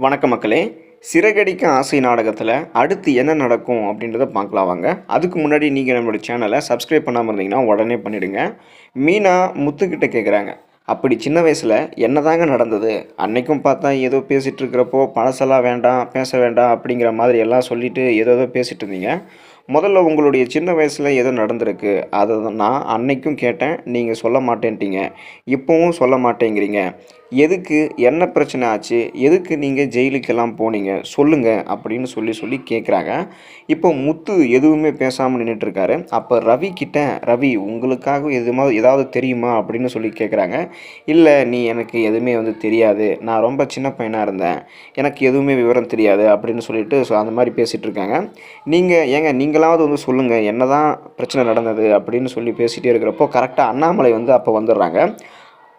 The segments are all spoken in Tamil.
வணக்க மக்களே. சிறகடிக்க ஆசை நாடகத்தில் அடுத்து என்ன நடக்கும் அப்படின்றத பார்க்கலாம் வாங்க. அதுக்கு முன்னாடி நீங்கள் நம்மளோட சேனலை சப்ஸ்கிரைப் பண்ணாமல் இருந்தீங்கன்னா உடனே பண்ணிவிடுங்க. மீனா முத்துக்கிட்ட கேட்குறாங்க, அப்படி சின்ன வயசில் என்னதாங்க நடந்தது? அன்னைக்கும் பார்த்தா ஏதோ பேசிகிட்டு இருக்கிறப்போ பழசெல்லாம் வேண்டாம், பேச வேண்டாம் அப்படிங்கிற மாதிரி எல்லாம் சொல்லிட்டு ஏதோ பேசிகிட்டு இருந்தீங்க. முதல்ல உங்களுடைய சின்ன வயசில் ஏதோ நடந்திருக்கு, அதை நான் அன்னைக்கும் கேட்டேன், நீங்கள் சொல்ல மாட்டேன்ட்டீங்க. இப்போவும் சொல்ல மாட்டேங்கிறீங்க. எதுக்கு? என்ன பிரச்சனை ஆச்சு? எதுக்கு நீங்கள் ஜெயிலுக்கெல்லாம் போனீங்க? சொல்லுங்க அப்படின்னு சொல்லி சொல்லி கேட்குறாங்க. இப்போ முத்து எதுவுமே பேசாமல் நின்றுட்டுருக்காரு. அப்போ ரவி கிட்ட, ரவி உங்களுக்காக ஏதாவது தெரியுமா அப்படின்னு சொல்லி கேட்குறாங்க. இல்லை, நீ எனக்கு எதுவுமே தெரியாது, நான் ரொம்ப சின்ன பையனாக இருந்தேன், எனக்கு எதுவுமே விவரம் தெரியாது அப்படின்னு சொல்லிட்டு அந்த மாதிரி பேசிகிட்டு இருக்காங்க. நீங்களாவது சொல்லுங்கள், என்ன தான் பிரச்சனை நடந்தது அப்படின்னு சொல்லி பேசிகிட்டே இருக்கிறப்போ கரெக்டாக அண்ணாமலை அப்போ வந்துடுறாங்க.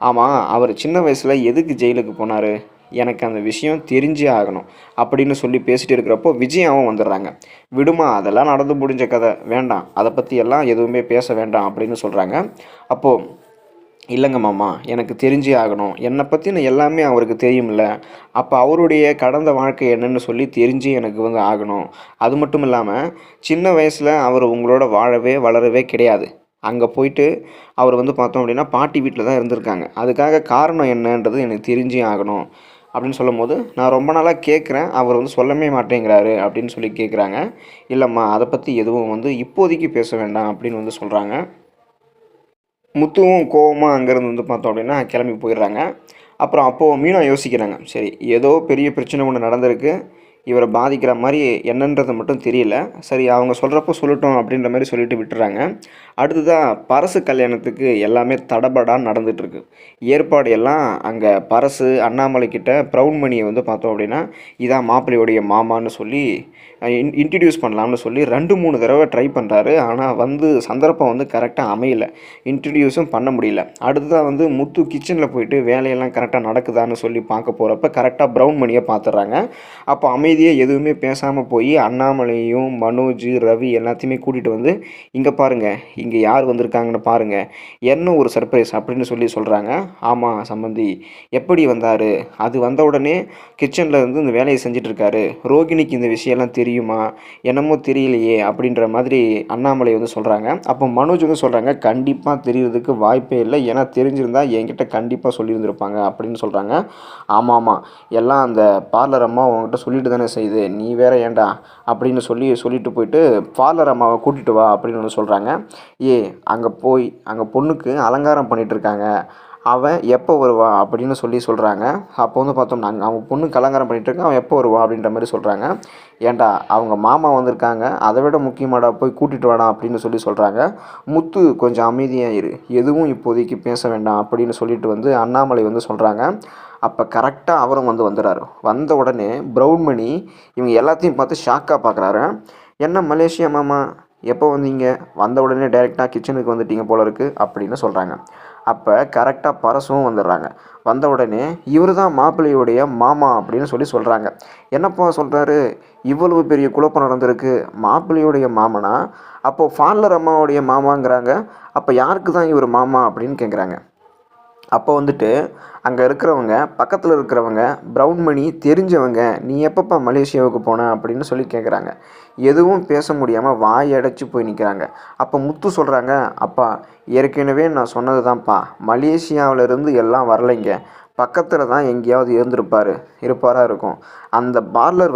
ஆமாம், அவர் சின்ன வயசில் எதுக்கு ஜெயிலுக்கு போனார், எனக்கு அந்த விஷயம் தெரிஞ்சே ஆகணும் அப்படின்னு சொல்லி பேசிகிட்டு இருக்கிறப்போ விஜயாவும் வந்துடுறாங்க. விடுமா, அதெல்லாம் நடந்து முடிஞ்ச கதை, வேண்டாம், அதை பற்றி எல்லாம் எதுவுமே பேச வேண்டாம் அப்படின்னு சொல்கிறாங்க. அப்போது இல்லைங்க மாமா, எனக்கு தெரிஞ்சே ஆகணும், என்னை பற்றின எல்லாமே அவருக்கு தெரியும்ல, அப்போ அவருடைய கடந்த வாழ்க்கை என்னன்னு சொல்லி தெரிஞ்சு எனக்கு ஆகணும். அது மட்டும் இல்லாமல் சின்ன வயசில் அவர் உங்களோட வாழவே வளரவே கிடையாது. அங்கே போயிட்டு அவர் பார்த்தோம் அப்படின்னா பாட்டி வீட்டில் தான் இருந்திருக்காங்க. அதுக்காக காரணம் என்னன்றது எனக்கு தெரிஞ்சே ஆகணும் அப்படின்னு சொல்லும்போது, நான் ரொம்ப நாளாக கேட்குறேன், அவர் சொல்லவே மாட்டேங்கிறாரு அப்படின்னு சொல்லி கேட்குறாங்க. இல்லைம்மா, அதை பற்றி எதுவும் இப்போதைக்கு பேச வேண்டாம் அப்படின்னு சொல்கிறாங்க. முத்துவும் கோவமாக அங்கேருந்து பார்த்தோம் அப்படின்னா கிளம்பி போயிடுறாங்க. அப்புறம் அப்போது மீனா யோசிக்கிறாங்க, சரி ஏதோ பெரிய பிரச்சனை ஒன்று நடந்திருக்கு, இவரை பாதிக்கிற மாதிரி என்னன்றது மட்டும் தெரியல, சரி அவங்க சொல்கிறப்போ சொல்லட்டும் அப்படின்ற மாதிரி சொல்லிட்டு விட்டுறாங்க. அடுத்ததாக பரசு கல்யாணத்துக்கு எல்லாமே தடபடான்னு நடந்துகிட்ருக்கு. ஏற்பாடு எல்லாம் அங்கே பரசு அண்ணாமலை கிட்ட ப்ரௌன் மணியை பார்த்தோம் அப்படின்னா இதான் மாப்பிள்ளையோடைய மாமான்னு சொல்லி இன்ட்ரடியூஸ் பண்ணலாம்னு சொல்லி 2-3 தடவை ட்ரை பண்ணுறாரு. ஆனால் சந்தர்ப்பம் கரெக்டாக அமையலை, இன்ட்ரடியூஸும் பண்ண முடியல. அடுத்ததாக முத்து கிச்சனில் போயிட்டு வேலையெல்லாம் கரெக்டாக நடக்குதான்னு சொல்லி பார்க்க போகிறப்ப கரெக்டாக ப்ரௌன் மணியை பார்த்துட்றாங்க. அப்போ அமைதியாக எதுவுமே பேசாமல் போய் அண்ணாமலையும் மனோஜ் ரவி எல்லாத்தையுமே கூட்டிகிட்டு இங்கே பாருங்கள், இங்கே யார் வந்திருக்காங்கன்னு பாருங்கள், என்ன ஒரு சர்ப்ரைஸ் அப்படின்னு சொல்லி சொல்கிறாங்க. ஆமாம் சம்பந்தி, எப்படி வந்தார்? அது வந்த உடனே கிச்சனில் இந்த வேலையை செஞ்சிட்ருக்காரு, ரோகிணிக்கு இந்த விஷயம்லாம் தெரியுமா? என்னமோ தெரியலையே அப்படின்ற மாதிரி அண்ணாமலை சொல்கிறாங்க. அப்போ மனோஜ் சொல்கிறாங்க, கண்டிப்பாக தெரியறதுக்கு வாய்ப்பே இல்லை, ஏன்னா தெரிஞ்சிருந்தா என்கிட்ட கண்டிப்பாக சொல்லியிருந்திருப்பாங்க அப்படின்னு சொல்கிறாங்க. ஆமாம், எல்லாம் அந்த பார்லர் அம்மா உங்ககிட்ட சொல்லிட்டு தானே செய்யுது, நீ வேற ஏண்டா அப்படின்னு சொல்லிட்டு போயிட்டு பார்லர் அம்மாவை கூட்டிகிட்டு வா அப்படின்னு சொல்கிறாங்க. அங்கே பொண்ணுக்கு அலங்காரம் பண்ணிகிட்டு இருக்காங்க, அவன் எப்போ வருவா அப்படின்னு சொல்கிறாங்க. அப்போ பார்த்தோம்னா அவன் பொண்ணுக்கு அலங்காரம் பண்ணிகிட்ருக்கான், அவன் எப்போ வருவான் அப்படின்ற மாதிரி சொல்கிறாங்க. ஏண்டா அவங்க மாமா வந்திருக்காங்க, அதை விட முக்கியமாடா, போய் கூட்டிகிட்டு வாடா அப்படின்னு சொல்கிறாங்க. முத்து கொஞ்சம் அமைதியாக இரு, எதுவும் இப்போதைக்கு பேச வேண்டாம் அப்படின்னு சொல்லிட்டு அண்ணாமலை சொல்கிறாங்க. அப்போ கரெக்டாக அவரும் வந்துடுறாரு. வந்த உடனே ப்ரௌன் மணி இவங்க எல்லாத்தையும் பார்த்து ஷாக்காக பார்க்குறாரு. என்ன மலேசியா மாமா, எப்போ வந்தீங்க? வந்த உடனே டைரெக்டாக கிச்சனுக்கு வந்துட்டீங்க போல இருக்குது அப்படின்னு சொல்கிறாங்க. அப்போ கரெக்டாக பரசும் வந்துடுறாங்க. வந்த உடனே இவர் தான் மாப்பிள்ளையுடைய மாமா அப்படின்னு சொல்கிறாங்க. என்னப்பா சொல்கிறாரு, இவ்வளவு பெரிய குழப்பம் நடந்திருக்கு, மாப்பிள்ளையுடைய மாமனா? அப்போது ஃபார்லர் அம்மாவுடைய மாமாங்கிறாங்க, அப்போ யாருக்கு தான் இவர் மாமா அப்படின்னு கேட்குறாங்க. அப்போ அங்கே இருக்கிறவங்க, பக்கத்தில் இருக்கிறவங்க, ப்ரௌன் மணி தெரிஞ்சவங்க, நீ எப்பப்பா மலேசியாவுக்கு போன அப்படின்னு கேட்குறாங்க. எதுவும் பேச முடியாமல் வாய் அடைச்சி போய் நிற்கிறாங்க. அப்போ முத்து சொல்கிறாங்க, அப்பா ஏற்கனவே நான் சொன்னது தான்ப்பா, மலேசியாவிலேருந்து எல்லாம் வரலைங்க, பக்கத்தில் தான் எங்கேயாவது இருப்பாரா இருக்கும். அந்த பார்லர்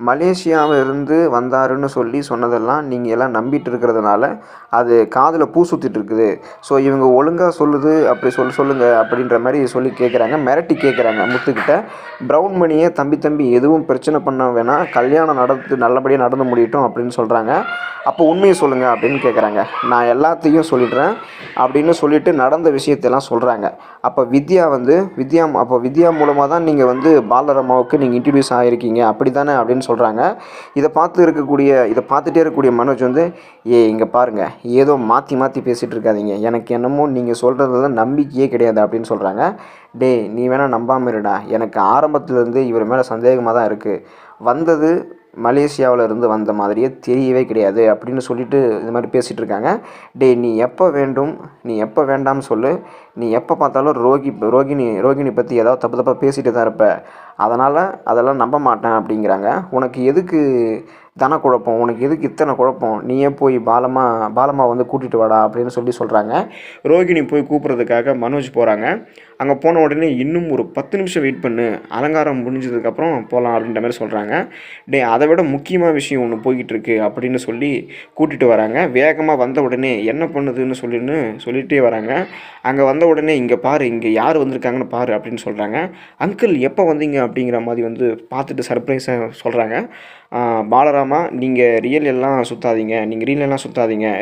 மலேசியாவிலிருந்து வந்தாருன்னு சொன்னதெல்லாம் நீங்கள் எல்லாம் நம்பிட்டு இருக்கிறதுனால அது காதில் பூ சுற்றிட்டு இருக்குது. ஸோ இவங்க ஒழுங்காக சொல்லுது அப்படி சொல்லுங்கள் அப்படின்ற மாதிரி கேட்குறாங்க, மிரட்டி கேட்குறாங்க முத்துக்கிட்ட. ப்ரௌன் மணியே தம்பி எதுவும் பிரச்சனை பண்ண வேணாம், கல்யாணம் நல்லபடியாக நடந்து முடியட்டும் அப்படின்னு சொல்கிறாங்க. அப்போ உண்மையை சொல்லுங்கள் அப்படின்னு கேட்குறாங்க. நான் எல்லாத்தையும் சொல்லிடுறேன் அப்படின்னு சொல்லிட்டு நடந்த விஷயத்தெல்லாம் சொல்கிறாங்க. அப்போ வித்யா மூலமாக தான் நீங்கள் பார்லர் அம்மாவுக்கு நீங்கள் இன்ட்ரடியூஸ் ஆகிருக்கீங்க அப்படி தானே அப்படின்னு சொல்கிறாங்க. இதை பார்த்துட்டே இருக்கக்கூடிய மனோஜ் இங்கே பாருங்கள், ஏதோ மாற்றி பேசிகிட்டு இருக்காதீங்க, எனக்கு என்னமோ நீங்கள் சொல்கிறதுல நம்பிக்கையே கிடையாது அப்படின்னு சொல்கிறாங்க. நீ வேணால் நம்பாமல் இருடா, எனக்கு ஆரம்பத்துலேருந்து இவர் மேலே சந்தேகமாக தான் இருக்குது, வந்தது மலேசியாவில் இருந்து வந்த மாதிரியே தெரியவே கிடையாது அப்படின்னு சொல்லிட்டு இது மாதிரி பேசிகிட்டு இருக்காங்க. நீ எப்போ வேண்டும், நீ எப்போ வேண்டாம்னு சொல்லு, நீ எப்போ பார்த்தாலும் ரோகிணி பற்றி ஏதாவது தப்பு தப்பாக பேசிகிட்டு தான் இருப்ப. அதனால் அதெல்லாம் நம்ப மாட்டேன் அப்படிங்கிறாங்க. உனக்கு எதுக்கு குழப்பம்? உனக்கு எதுக்கு இத்தனை குழப்பம்? நீயே போய் பாலம்மா வந்து கூட்டிகிட்டு வாடா அப்படின்னு சொல்கிறாங்க. ரோகிணி போய் கூப்பிட்றதுக்காக மனோஜ் போகிறாங்க. அங்கே போன உடனே இன்னும் ஒரு 10 நிமிஷம் வெயிட் பண்ணு, அலங்காரம் முடிஞ்சதுக்கப்புறம் போகலாம் அப்படின்ற மாதிரி சொல்கிறாங்க. அதை விட முக்கியமான விஷயம் ஒன்று போய்கிட்டு இருக்கு அப்படின்னு சொல்லி கூட்டிகிட்டு வராங்க. வேகமாக வந்த உடனே என்ன பண்ணுதுன்னு சொல்லிகிட்டே வராங்க. அங்கே வந்த உடனே இங்கே பாரு, இங்கே யார் வந்திருக்காங்கன்னு பாரு அப்படின்னு சொல்கிறாங்க. அங்கிள் எப்போ வந்தீங்க அப்படிங்கிற மாதிரி வந்து பார்த்துட்டு சர்ப்ரைஸாக சொல்கிறாங்க. பாலராமா, நீங்கள் ரீல் எல்லாம் சுற்றாதீங்க,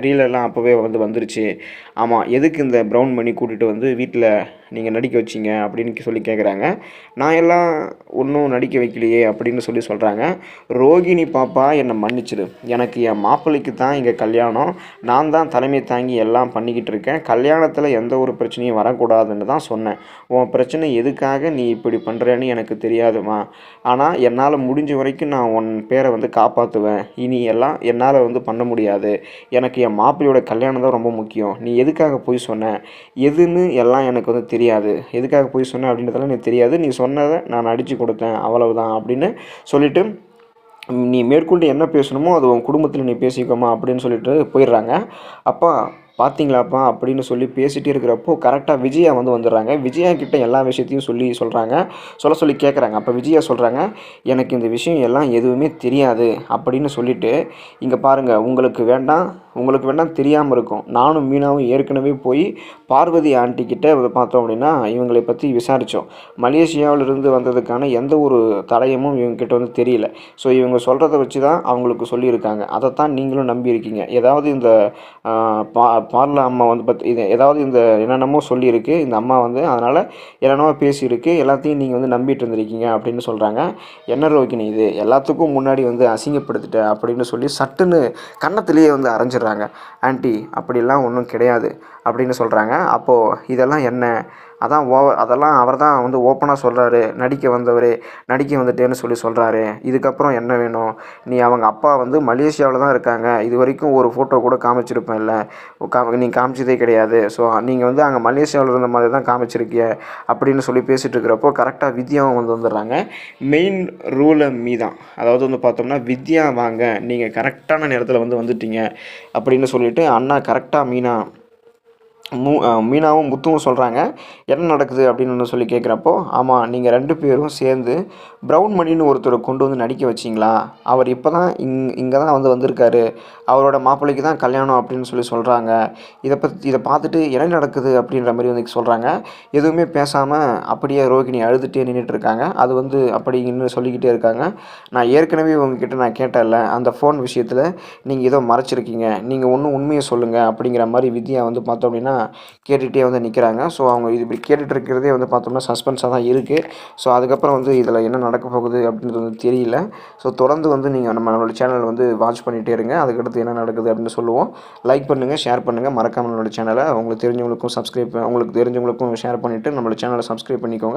ரீல் எல்லாம் அப்போவே வந்துருச்சு. ஆமாம், எதுக்கு இந்த ப்ரௌன் மணி கூட்டிகிட்டு வந்து வீட்டில் நீங்கள் நடிக்க வச்சிங்க அப்படின்னு சொல்லி கேட்குறாங்க. நான் எல்லாம் ஒன்றும் நடிக்க வைக்கலையே அப்படின்னு சொல்கிறாங்க. ரோகிணி பாப்பா, என்னை மன்னிச்சிடு. எனக்கு என் மாப்பிள்ளைக்கு தான் இங்கே கல்யாணம். நான் தான் தலைமை தாங்கி எல்லாம் பண்ணிக்கிட்டு இருக்கேன். கல்யாணத்தில் எந்த ஒரு பிரச்சனையும் வரக்கூடாதுன்னு தான் சொன்னேன். உன் பிரச்சனை எதுக்காக நீ இப்படி பண்ணுறேன்னு எனக்கு தெரியாதுமா. ஆனால் என்னால் முடிஞ்ச வரைக்கும் நான் உன் பேரை வந்து காப்பாற்றுவேன். இனி எல்லாம் என்னால் வந்து பண்ண முடியாது. எனக்கு என் மாப்பிள்ளையோட கல்யாணம் தான் ரொம்ப முக்கியம். நீ எதுக்காக போய் சொன்ன எதுன்னு எல்லாம் எனக்கு வந்து தெரியாது. எதுக்காக போய் சொன்ன அப்படின்றதெல்லாம் எனக்கு தெரியாது. நீ சொன்னதை நான் அடித்து கொடுத்தேன், அவ்வளவுதான் அப்படின்னு சொல்லிவிட்டு, நீ மேற்கொண்டு என்ன பேசணுமோ அது உன் குடும்பத்தில் நீ பேசிக்கோமா அப்படின்னு சொல்லிட்டு போயிடுறாங்க. அப்பா பார்த்தீங்களாப்பா அப்படின்னு சொல்லி பேசிகிட்டே இருக்கிறப்போ கரெக்டாக விஜயா வந்துடுறாங்க. விஜயா கிட்ட எல்லா விஷயத்தையும் சொல்லி கேட்குறாங்க. அப்போ விஜயா சொல்கிறாங்க, எனக்கு இந்த விஷயம் எல்லாம் எதுவுமே தெரியாது அப்படின்னு சொல்லிவிட்டு, இங்கே பாருங்கள், உங்களுக்கு வேண்டாம் தெரியாமல் இருக்கும். நானும் மீனாவும் ஏற்கனவே போய் பார்வதி ஆண்டிக்கிட்ட பார்த்தோம் அப்படின்னா இவங்களை பற்றி விசாரித்தோம். மலேசியாவிலிருந்து வந்ததுக்கான எந்த ஒரு தடயமும் இவங்ககிட்ட வந்து தெரியல. ஸோ இவங்க சொல்கிறத வச்சு தான் அவங்களுக்கு சொல்லியிருக்காங்க. அதைத்தான் நீங்களும் நம்பியிருக்கீங்க. ஏதாவது இந்த பார்ல அம்மா வந்து இது ஏதாவது இந்த என்னென்னமோ சொல்லியிருக்கு இந்த அம்மா வந்து, அதனால் என்னென்னமோ பேசியிருக்கு, எல்லாத்தையும் நீங்கள் வந்து நம்பிட்டு இருந்திருக்கீங்க அப்படின்னு சொல்கிறாங்க. என்ன ரோகிணி, இது எல்லாத்துக்கும் முன்னாடி வந்து அசிங்கப்படுத்திட்ட அப்படின்னு சொல்லி சட்டுன்னு கன்னத்திலேயே வந்து அரைஞ்சிடுறாங்க. ஆண்டி, அப்படிலாம் ஒன்றும் கிடையாது அப்படின்னு சொல்கிறாங்க. அப்போது இதெல்லாம் என்ன? அதெல்லாம் அவர் தான் வந்து ஓப்பனாக சொல்கிறாரு. நடிக்க வந்துட்டேன்னு சொல்கிறாரு. இதுக்கப்புறம் என்ன வேணும்? நீ அவங்க அப்பா வந்து மலேசியாவில் தான் இருக்காங்க. இது வரைக்கும் ஒரு ஃபோட்டோ கூட காமிச்சிருப்பேன்ல, நீ காமிச்சதே கிடையாது. ஸோ நீங்கள் வந்து அங்கே மலேசியாவில் இருந்த மாதிரி தான் காமிச்சிருக்கிய அப்படின்னு சொல்லி பேசிகிட்டு இருக்கிறப்போ கரெக்டாக வித்யாவும் வந்துடுறாங்க. மெயின் ரூலை மீதான், அதாவது வந்து பார்த்தோம்னா, வித்யா வாங்க, நீங்கள் கரெக்டான நேரத்தில் வந்துட்டீங்க அப்படின்னு சொல்லிட்டு அண்ணா கரெக்டாக மீனாவும் முத்துவும் சொல்கிறாங்க. என்ன நடக்குது அப்படின்னு சொல்லி கேட்குறப்போ, ஆமாம், நீங்கள் 2 பேரும் சேர்ந்து ப்ரௌன் மணின்னு ஒருத்தரை கொண்டு வந்து நடிக்க வச்சிங்களா? அவர் இப்போ தான் இங்கே தான் வந்திருக்காரு. அவரோட மாப்பிள்ளைக்கு தான் கல்யாணம் அப்படின்னு சொல்கிறாங்க. இதை பார்த்துட்டு என்ன நடக்குது அப்படின்ற மாதிரி வந்து சொல்கிறாங்க. எதுவுமே பேசாமல் அப்படியே ரோகிணி அழுதுகிட்டே நின்றுட்டுருக்காங்க. அது வந்து அப்படி இன்னும் சொல்லிக்கிட்டே இருக்காங்க. நான் ஏற்கனவே உங்ககிட்ட நான் கேட்டேன்ல, அந்த ஃபோன் விஷயத்தில் நீங்கள் ஏதோ மறைச்சிருக்கீங்க, நீங்கள் உண்மையை சொல்லுங்கள் அப்படிங்கிற மாதிரி வித்யா வந்து பார்த்தோம் அப்படின்னா கேட்டுகிட்டே வந்து நிற்கிறாங்க. ஸோ அவங்க இது இப்படி கேட்டுட்டு இருக்கிறதே வந்து பார்த்தோம்னா சஸ்பென்ஸாக தான் இருக்குது. ஸோ அதுக்கப்புறம் வந்து இதில் என்ன நடக்க போகுது அப்படின்றது வந்து தெரியல. ஸோ தொடர்ந்து வந்து நீங்கள் நம்மளோட சேனல் வந்து வாட்ச் பண்ணிகிட்டே இருங்க. அதுக்கடுத்து என்ன நடக்குது அப்படின்னு சொல்லுவோம். லைக் பண்ணுங்கள், ஷேர் பண்ணுங்கள், மறக்காமல் நம்மளோட சேனலை உங்களுக்கு தெரிஞ்சவங்களுக்கும் ஷேர் பண்ணிவிட்டு நம்மளோட சேனலை சப்ஸ்கிரைப் பண்ணிக்கோங்க.